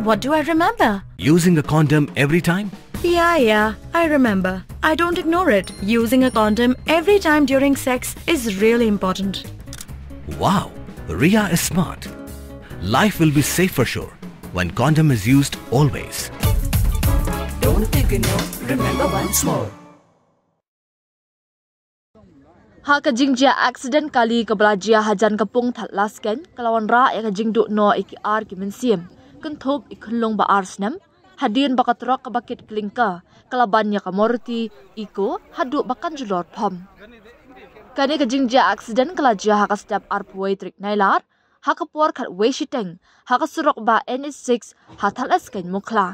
what do I remember? Using a condom every time? Yeah, I remember. I don't ignore it. Using a condom every time during sex is really important. Wow, Ria is smart. Life will be safe for sure when condom is used always. Don't think you know, remember once more. Haka jingjia accident kali kebalajia hajan kapung thatlasken kalawan ra ya jingdu no iki ar ki mensiem kenthop ikhulong ba arsnam hadin bakatrok kabakit klingka kalabannya kamorti iko hadu bakan julor phom kani ka jingjia accident kalajia haka step arpoi trik nailar haka por khat weshiteng haka surok ba NS6 hathalasken mukla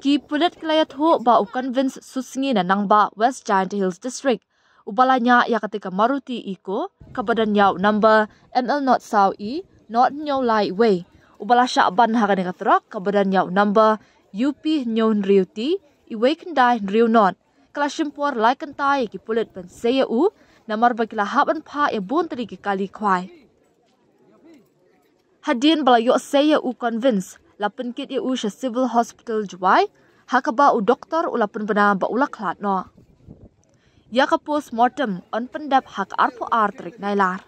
ki pulet klayatho ba u convince susngi na nangba West Giant Hills district ubalanya ya ketika Maruti Iko kabadan yaw number ML Not Sao E Not Nyaw Lai Way ubala Syakban hakane katrak kabadan yaw number UP Nyon Riuti Iway Kendai Riu Not kalashimpuar lai kentai ki pulit pen saya u namar bagila haban pa ya bun tadi ki kali kwai hadin balayo saya u convince lapen kit ya u sya civil hospital juai hakaba u doktor ulapen bena ba ulak lat no Yaka postmortem on pendap hak arpo artrik nailar.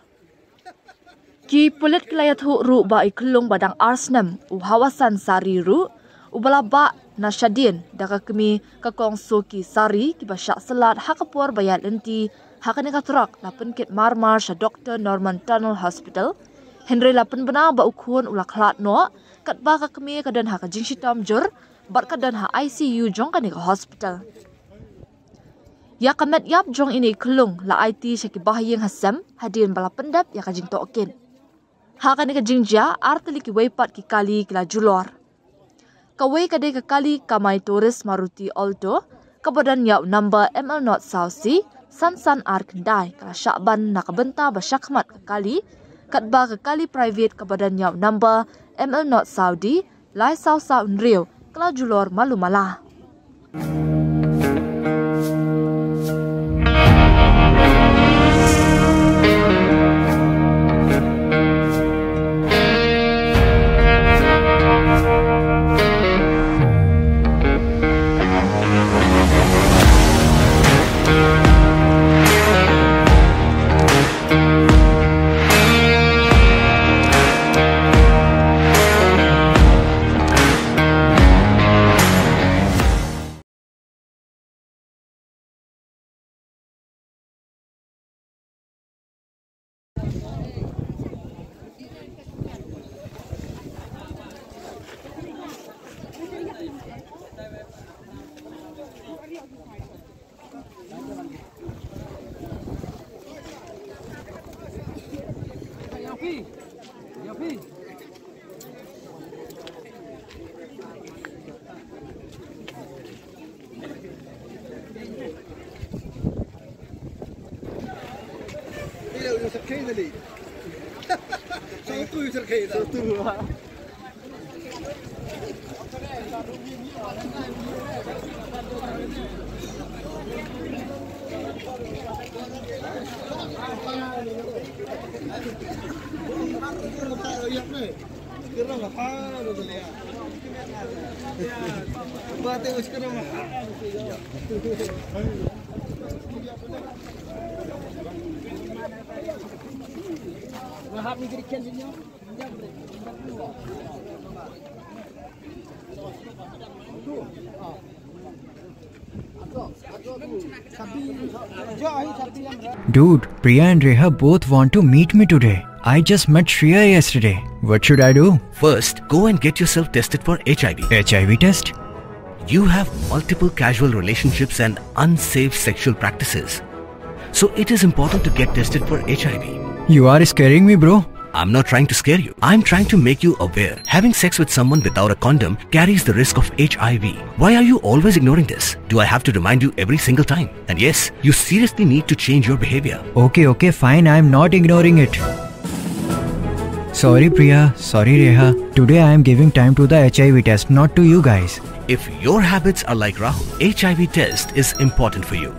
Ki pulit klayathu ru ba iklung badang arsnam u hawasan sari ru ubala ba nasyadin daka kemi kakong soki sari ki basyak selat hakapur bayat lenti hakane katrak lapen kit marmar sya Dr. Norman Tunnel Hospital Henry lapen bena ba ukun ulak lat no kat ba ka kemi kadan haka jingshitam jur bat kadan ha ICU jong kani ka hospital. Ya kamet yap jong ini kelung la IT syaki bahayeng hasam hadin bala pendap ya kajing tokin. Hakane kajing ja arteli ki weipat ki kali kila julor. Kawai kade ke kali kamai turis Maruti Alto kabadan yaw number ML Not South Sea San Ar Kendai kala Syakban nakabenta basyakmat ke kali katba ke kali private kabadan yaw number ML Not Saudi Lai South Rio kala julor malu malah. Dude, Priya and Reha both want to meet me today. I just met Shreya yesterday. What should I do? First, go and get yourself tested for HIV. HIV test? You have multiple casual relationships and unsafe sexual practices. So it is important to get tested for HIV. You are scaring me, bro. I'm not trying to scare you. I'm trying to make you aware. Having sex with someone without a condom carries the risk of HIV. Why are you always ignoring this? Do I have to remind you every single time? And yes, you seriously need to change your behavior. Okay, fine. I'm not ignoring it. Sorry, Priya. Sorry, Reha. Today I am giving time to the HIV test, not to you guys. If your habits are like Rahul, HIV test is important for you.